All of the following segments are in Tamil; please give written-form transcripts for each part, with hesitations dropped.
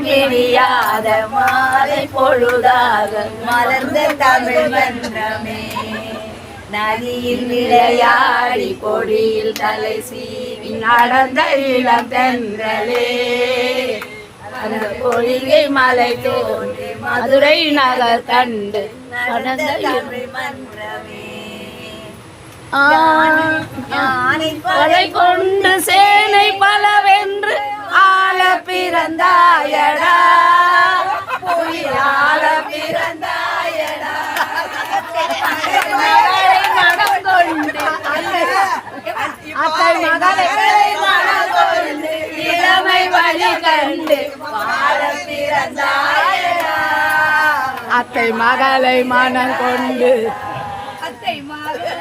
தெரியாத மாலை பொழுதாக மலர்ந்த தமிழ் மன்றமே நதியில் விளையாடி கொடியில் தலை சீவி நடந்த இளம் தென்றலே அந்த பொழிகை மலை தோன்றி மதுரை நகர் கண்டு நடந்த தமிழ் மன்றமே படை கொண்டு சேனை பலவென்று ஆள பிறந்தாயடா ஆள பிறந்தாயடா மனம் கொண்டு அத்தை மகளை மனம் கொண்டு இளமை வழி கண்டு ஆள பிறந்தாயடா அத்தை மகளை மனம் கொண்டு அத்தை மகளை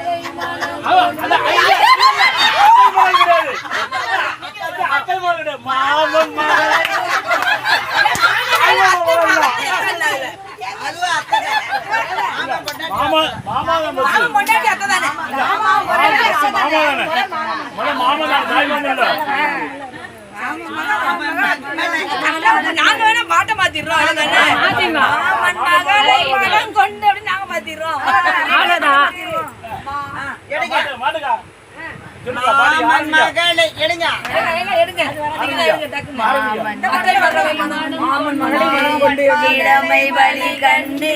நாங்க வேணா பாட்ட மாத்திடுறோம் கொண்டு அப்படி நாங்க மாத்திடுறோம் இளமை வழி கண்டு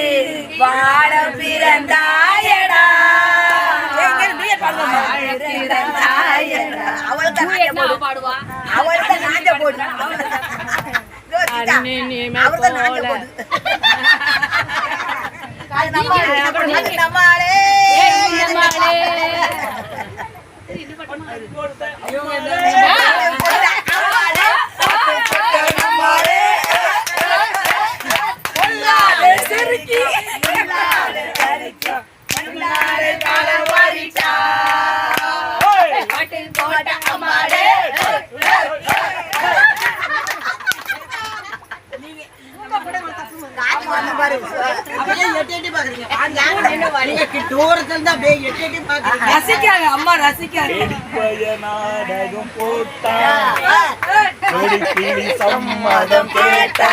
வாழ பிறந்தாயடா அம்மா ரசிக்காங்க சம்மதம் கேட்டா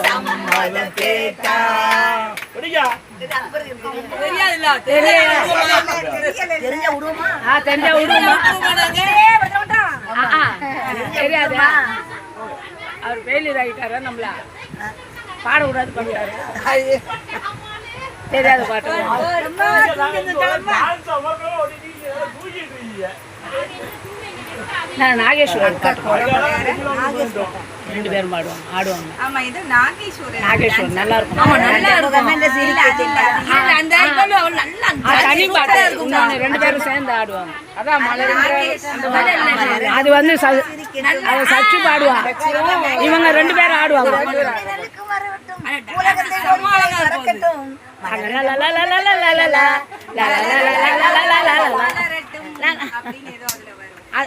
சம்மதம் கேட்டா தெரியாது அவர் ஃபெயிலியர் ஆகிட்டாரா நம்மள பாடக்கூடாது பண்ணிட்டாரு தெரியாத பாட்டு நான் நாகேஸ்வரன் பாட்டு ரெண்டு பேரும் ஆடுவாங்க நாகேஸ்வரன் நல்லா இருக்கும் தனி பாட்டு இன்னொன்று ரெண்டு பேரும் சேர்ந்து ஆடுவாங்க அதான் அது வந்து சச்சு பாடுவான் இவங்க ரெண்டு பேரும் ஆடுவாங்க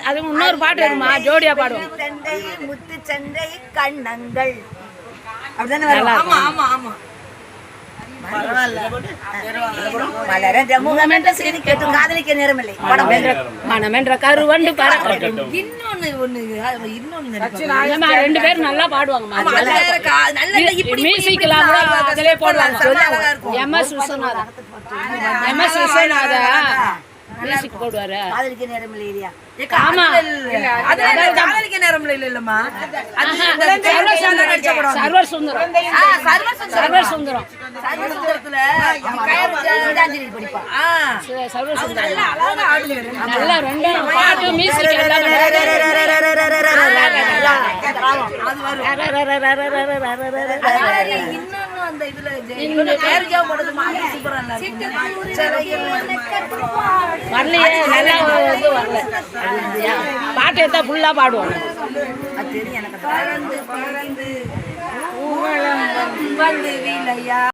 அது இன்னொரு பாட்டு இருக்குமா ஜோடியா பாடுவோம் முத்து சண்டை கண்ணங்கள் மனமென்ற கருவண்டு ரெண்டு பேரும் நல்லா பாடுவாங்க மியூசிக்லாம் கூட அதிலே போடுவாங்க எம்எஸ் விஸ்வநாதா மியூசிக் போடுவாரு சர்வர் சுந்தரம் நல்லா ரெண்டு பாட்டு மியூசிக் வரலையே நல்லா வரல பாட்டு எடுத்தா ஃபுல்லா பாடுவாங்க.